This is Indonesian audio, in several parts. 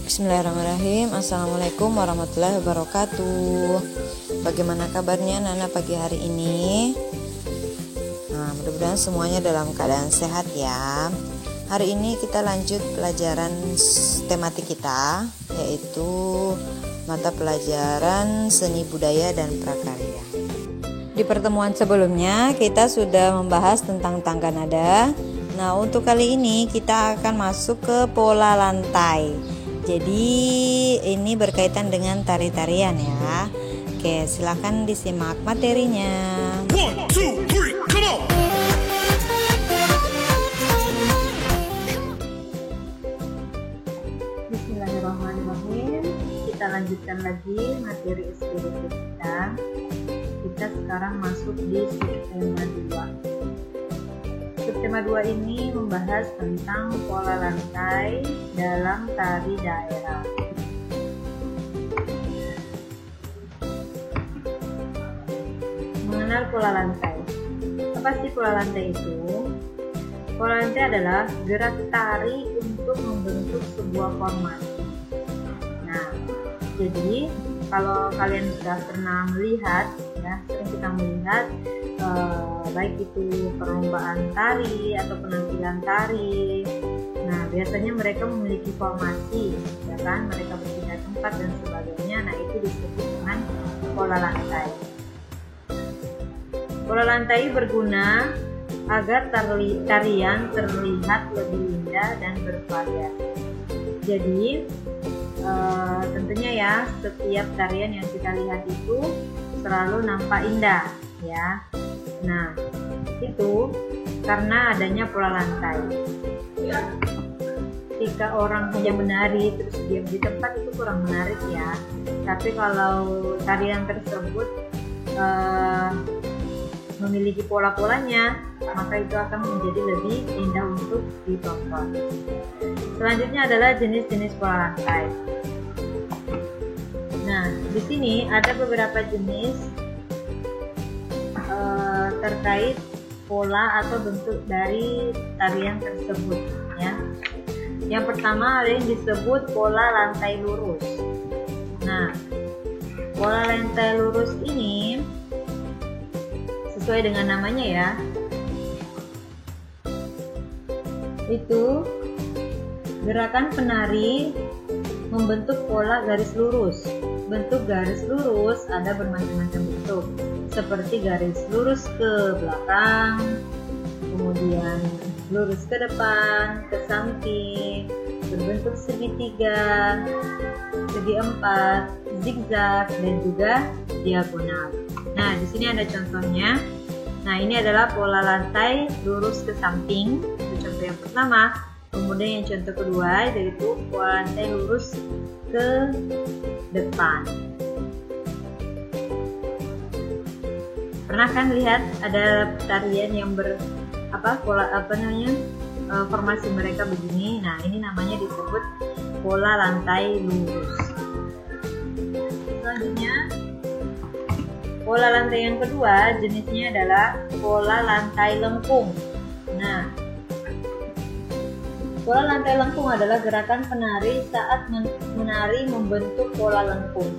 Bismillahirrahmanirrahim. Assalamualaikum warahmatullahi wabarakatuh. Bagaimana kabarnya Nana pagi hari ini? Mudah-mudahan semuanya dalam keadaan sehat ya. Hari ini kita lanjut pelajaran tematik kita, yaitu mata pelajaran seni budaya dan prakarya. Di pertemuan sebelumnya kita sudah membahas tentang tangga nada. Nah, untuk kali ini kita akan masuk ke pola lantai. Jadi ini berkaitan dengan tari-tarian ya. Oke, silakan disimak materinya. 1, 2, 3, come on! Bismillahirrahmanirrahim. Kita lanjutkan lagi materi SPDP kita. Kita sekarang masuk di subtema 2. Subtema 2 ini membahas tentang pola lantai dalam tari daerah. Mengenal pola lantai. Apa sih pola lantai itu? Pola lantai adalah gerak tari untuk membentuk sebuah formasi. Nah, jadi kalau kalian sudah pernah melihat, ya sering kita melihat baik itu perlombaan tari atau penampilan tari. Nah, biasanya mereka memiliki formasi, ya kan? Mereka berpindah tempat dan sebagainya. Nah, itu disebut dengan pola lantai. Pola lantai berguna agar tarian terlihat lebih indah dan bervariasi. Jadi, tentunya ya, setiap tarian yang kita lihat itu selalu nampak indah, ya. Nah, itu karena adanya pola lantai. Jika orang hanya menari terus diam di tempat itu kurang menarik ya. Tapi kalau tarian tersebut memiliki pola-polanya, maka itu akan menjadi lebih indah untuk ditonton. Selanjutnya adalah jenis-jenis pola lantai. Nah, di sini ada beberapa jenis terkait pola atau bentuk dari tarian tersebut ya. Yang pertama ada yang disebut pola lantai lurus. Nah, pola lantai lurus ini sesuai dengan namanya ya, itu gerakan penari membentuk pola garis lurus. Bentuk garis lurus ada bermacam-macam bentuk, seperti garis lurus ke belakang, kemudian lurus ke depan, ke samping, berbentuk segitiga, segi empat, zigzag, dan juga diagonal. Nah, di sini ada contohnya. Nah, ini adalah pola lantai lurus ke samping, itu contoh yang pertama. Kemudian yang contoh kedua yaitu pola lantai lurus ke depan. Pernah kan lihat ada tarian yang formasi mereka begini. Nah, ini namanya disebut pola lantai lurus. Selanjutnya, pola lantai yang kedua jenisnya adalah pola lantai lengkung. Nah, pola lantai lengkung adalah gerakan penari saat menari membentuk pola lengkung.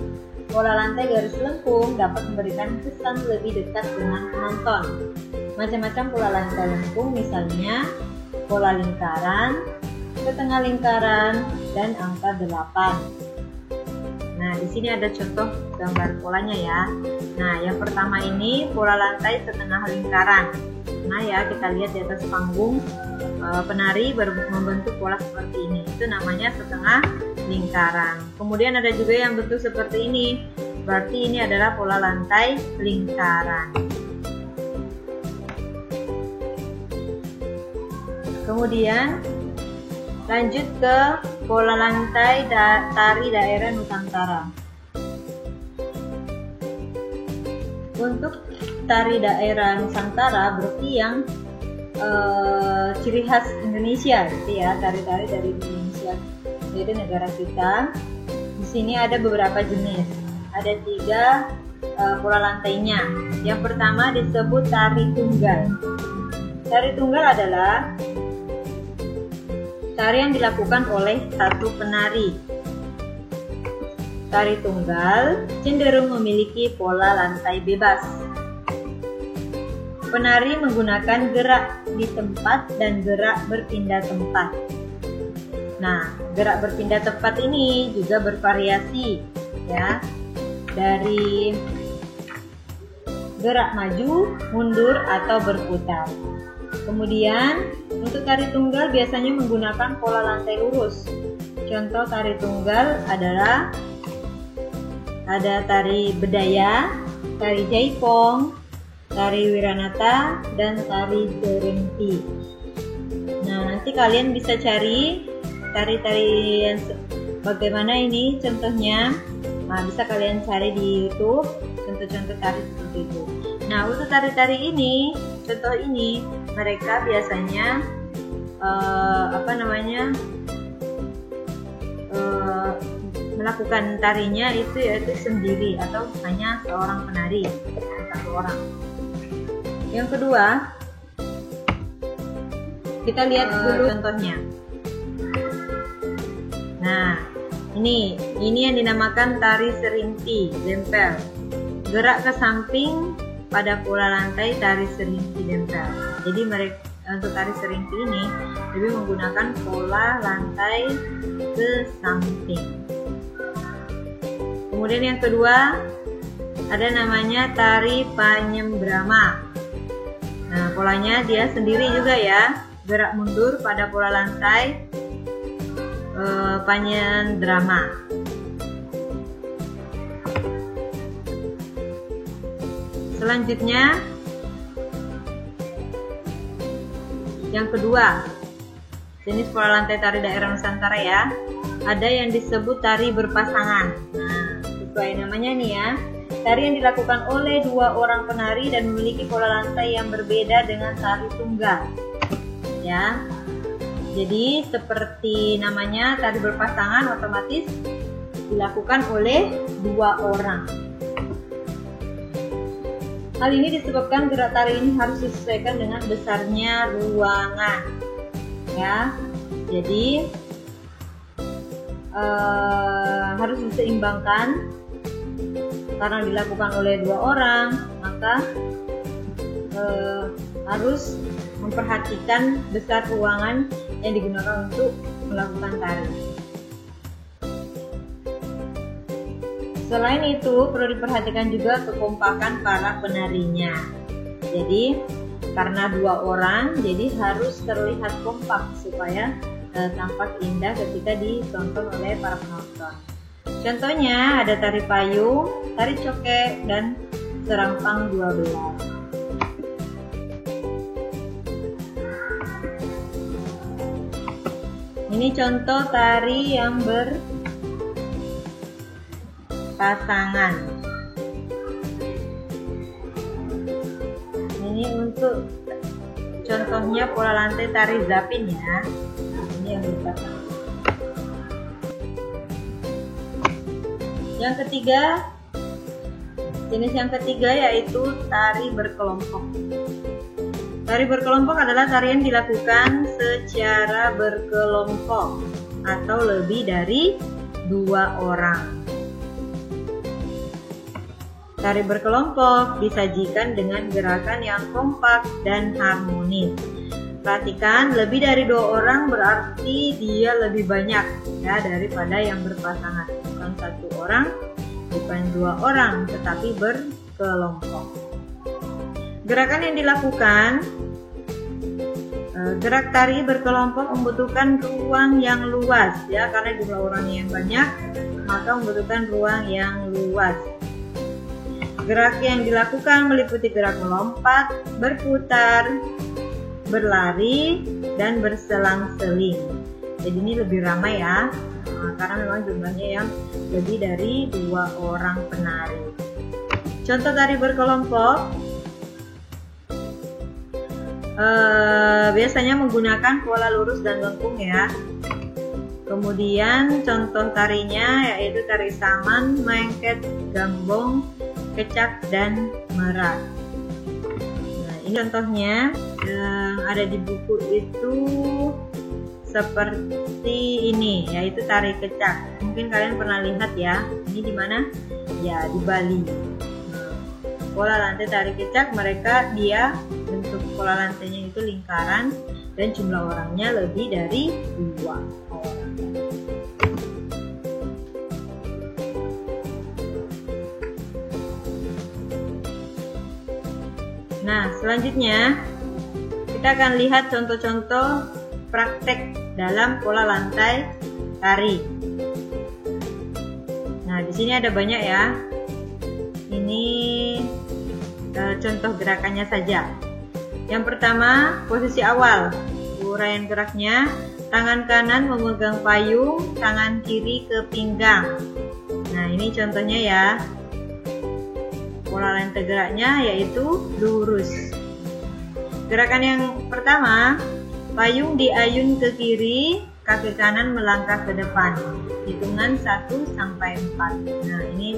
Pola lantai garis lengkung dapat memberikan kesan lebih dekat dengan penonton. Macam-macam pola lantai lengkung, misalnya pola lingkaran, setengah lingkaran, dan angka 8. Nah, di sini ada contoh gambar polanya ya. Nah, yang pertama ini pola lantai setengah lingkaran. Nah ya, kita lihat di atas panggung penari membentuk pola seperti ini. Itu namanya setengah lingkaran. Kemudian ada juga yang bentuk seperti ini. Berarti ini adalah pola lantai lingkaran. Kemudian lanjut ke pola lantai tari daerah Nusantara. Untuk tari daerah Nusantara berarti yang ciri khas Indonesia gitu ya, tari-tari dari Indonesia, yaitu negara kita. Di sini ada beberapa jenis. Ada 3 pola lantainya. Yang pertama disebut tari tunggal. Tari tunggal adalah tari yang dilakukan oleh satu penari tari tunggal cenderung memiliki pola lantai bebas. Penari menggunakan gerak di tempat dan gerak berpindah tempat. Nah, gerak berpindah tempat ini juga bervariasi, ya, dari gerak maju, mundur, atau berputar. Kemudian, untuk tari tunggal biasanya menggunakan pola lantai lurus. Contoh tari tunggal adalah ada tari bedaya, tari jaipong, tari wiranata, dan tari serenti. Nah, nanti kalian bisa cari tari-tari yang bagaimana ini contohnya. Nah, bisa kalian cari di YouTube contoh-contoh tari seperti itu. Nah, untuk tari-tari ini, contoh ini, mereka biasanya melakukan tarinya itu yaitu sendiri atau hanya seorang penari, satu orang. Yang kedua, kita lihat dulu contohnya. Nah, ini yang dinamakan tari serinti dempel. Gerak ke samping pada pola lantai tari serinti dempel. Jadi mereka untuk tari serinti ini lebih menggunakan pola lantai ke samping. Kemudian yang kedua ada namanya tari panyembrama. Nah, polanya dia sendiri juga ya, gerak mundur pada pola lantai panyembrama. Selanjutnya yang kedua, jenis pola lantai tari daerah Nusantara ya, ada yang disebut tari berpasangan. Nah, sesuai namanya nih ya, tari yang dilakukan oleh dua orang penari dan memiliki pola lantai yang berbeda dengan tari tunggal. Ya, jadi seperti namanya tari berpasangan otomatis dilakukan oleh dua orang. Hal ini disebabkan gerak tari ini harus disesuaikan dengan besarnya ruangan, ya. Jadi harus diseimbangkan karena dilakukan oleh dua orang, maka harus memperhatikan besar ruangan yang digunakan untuk melakukan tari. Selain itu, perlu diperhatikan juga kekompakan para penarinya. Jadi, karena dua orang, jadi harus terlihat kompak supaya tampak indah ketika ditonton oleh para penonton. Contohnya ada tari payung, tari cokek, dan serampang 12. Ini contoh tari yang berpasangan. Ini untuk contohnya pola lantai tari zapin ya. Ini yang berpasangan. Yang ketiga, jenis yang ketiga yaitu tari berkelompok. Tari berkelompok adalah tarian dilakukan secara berkelompok atau lebih dari dua orang. Tari berkelompok disajikan dengan gerakan yang kompak dan harmonis. Perhatikan, lebih dari dua orang berarti dia lebih banyak ya daripada yang berpasangan. Bukan satu orang, bukan dua orang, tetapi berkelompok. Gerakan yang dilakukan, gerak tari berkelompok membutuhkan ruang yang luas ya, karena jumlah orangnya yang banyak, maka membutuhkan ruang yang luas. Gerak yang dilakukan meliputi gerak melompat, berputar, berlari, dan berselang-seling. Jadi ini lebih ramai ya, karena memang jumlahnya yang lebih dari dua orang penari. Contoh tari berkelompok biasanya menggunakan pola lurus dan lengkung ya. Kemudian contoh tarinya yaitu tari saman, mengket, gambong, kecak, dan merak. Nah, ini contohnya yang ada di buku itu seperti ini, yaitu tari kecak. Mungkin kalian pernah lihat ya. Ini di mana? Ya, di Bali. Pola lantai tari kecak, dia bentuk pola lantainya itu lingkaran dan jumlah orangnya lebih dari 2 orang. Nah, selanjutnya kita akan lihat contoh-contoh praktek dalam pola lantai tari. Nah, di sini ada banyak ya. Ini contoh gerakannya saja. Yang pertama, posisi awal. Uraian geraknya, tangan kanan memegang payung, tangan kiri ke pinggang. Nah, ini contohnya ya. Pola lantai geraknya yaitu lurus. Gerakan yang pertama, payung diayun ke kiri, kaki kanan melangkah ke depan. Hitungan 1 sampai 4. Nah, ini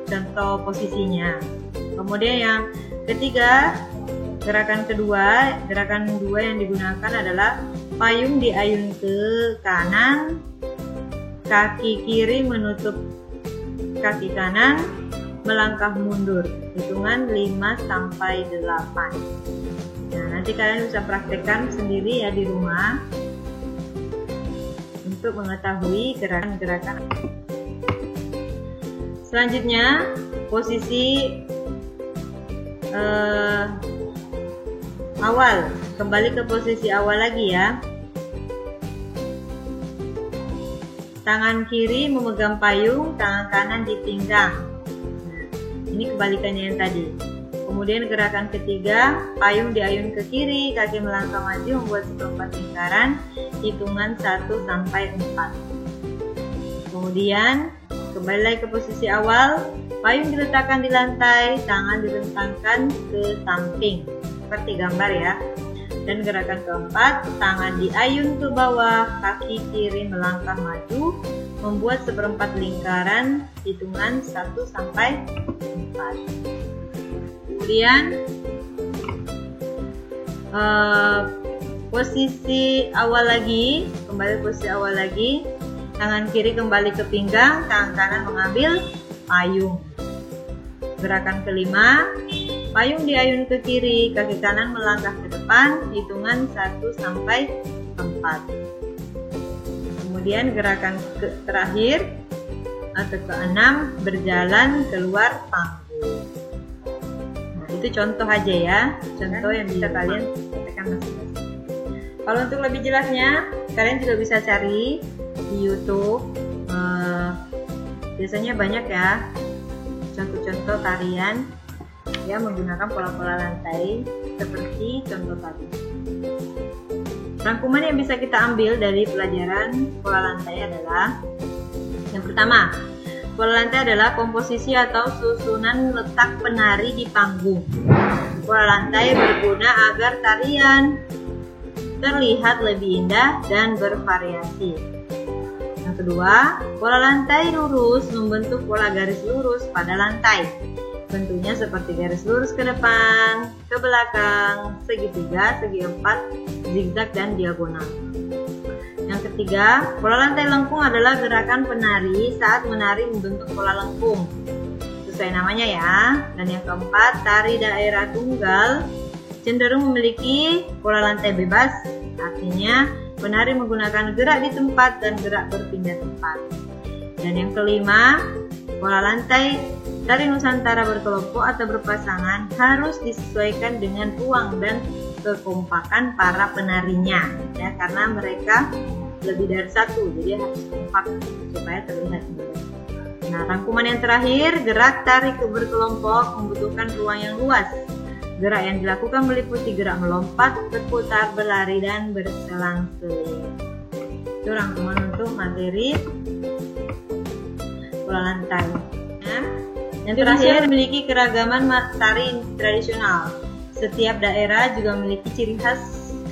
contoh posisinya. Kemudian yang ketiga, gerakan kedua yang digunakan adalah payung diayun ke kanan, kaki kiri menutup kaki kanan, melangkah mundur. Hitungan 5 sampai 8. Nah, nanti kalian bisa praktekkan sendiri ya di rumah untuk mengetahui gerakan-gerakan. Selanjutnya, posisi awal. Kembali ke posisi awal lagi ya. Tangan kiri memegang payung, tangan kanan di pinggang. Nah, ini kebalikannya yang tadi. Kemudian gerakan ketiga, payung diayun ke kiri, kaki melangkah maju membuat seperempat lingkaran, hitungan 1 sampai 4. Kemudian kembali lagi ke posisi awal, payung diletakkan di lantai, tangan direntangkan ke samping, seperti gambar ya. Dan gerakan keempat, tangan diayun ke bawah, kaki kiri melangkah maju, membuat seperempat lingkaran, hitungan 1 sampai 4. Kemudian posisi awal lagi, kembali posisi awal lagi, tangan kiri kembali ke pinggang, tangan kanan mengambil payung. Gerakan kelima, payung diayun ke kiri, kaki kanan melangkah ke depan, hitungan 1 sampai 4. Kemudian gerakan terakhir atau keenam, berjalan keluar panggung. Nah, itu contoh aja ya, contoh yang bisa kalian praktekkan masing-masing. Kalau untuk lebih jelasnya, kalian juga bisa cari di YouTube. Biasanya banyak ya contoh-contoh tarian yang menggunakan pola-pola lantai seperti contoh tadi. Rangkuman yang bisa kita ambil dari pelajaran pola lantai adalah: yang pertama, pola lantai adalah komposisi atau susunan letak penari di panggung. Pola lantai berguna agar tarian terlihat lebih indah dan bervariasi. Yang kedua, pola lantai lurus membentuk pola garis lurus pada lantai. Bentuknya seperti garis lurus ke depan, ke belakang, segitiga, segi empat, zigzag, dan diagonal. Yang ketiga, pola lantai lengkung adalah gerakan penari saat menari membentuk pola lengkung. Sesuai namanya ya. Dan yang keempat, tari daerah tunggal cenderung memiliki pola lantai bebas. Artinya, penari menggunakan gerak di tempat dan gerak berpindah tempat. Dan yang kelima, pola lantai tari Nusantara berkelompok atau berpasangan harus disesuaikan dengan ruang dan kekompakan para penarinya, ya, karena mereka lebih dari satu, jadi harus kompak supaya terlihat indah. Nah, rangkuman yang terakhir, gerak tari berkelompok membutuhkan ruang yang luas. Gerak yang dilakukan meliputi gerak melompat, berputar, berlari, dan berselang-seling. Itu rangkuman untuk materi pola lantai. Nah, yang terakhir, memiliki keragaman tari tradisional. Setiap daerah juga memiliki ciri khas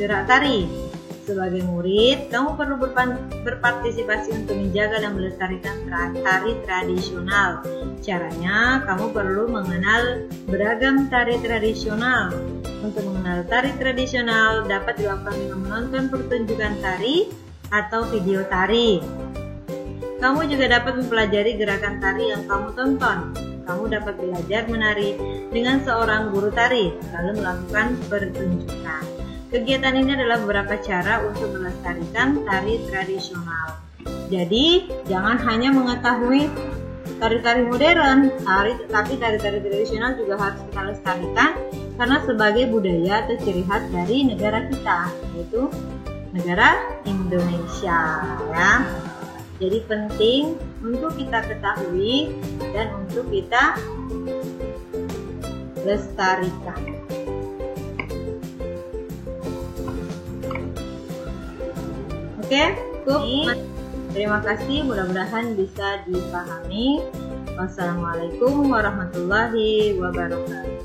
gerak tari. Sebagai murid, kamu perlu berpartisipasi untuk menjaga dan melestarikan tari tradisional. Caranya, kamu perlu mengenal beragam tari tradisional. Untuk mengenal tari tradisional dapat dilakukan dengan menonton pertunjukan tari atau video tari. Kamu juga dapat mempelajari gerakan tari yang kamu tonton. Kamu dapat belajar menari dengan seorang guru tari, lalu melakukan pertunjukan. Kegiatan ini adalah beberapa cara untuk melestarikan tari tradisional. Jadi, jangan hanya mengetahui tari-tari modern, tapi tari-tari tradisional juga harus kita lestarikan karena sebagai budaya atau ciri khas dari negara kita, yaitu negara Indonesia, ya. Jadi penting untuk kita ketahui dan untuk kita lestarikan. Oke, cukup. Terima kasih, mudah-mudahan bisa dipahami. Wassalamualaikum warahmatullahi wabarakatuh.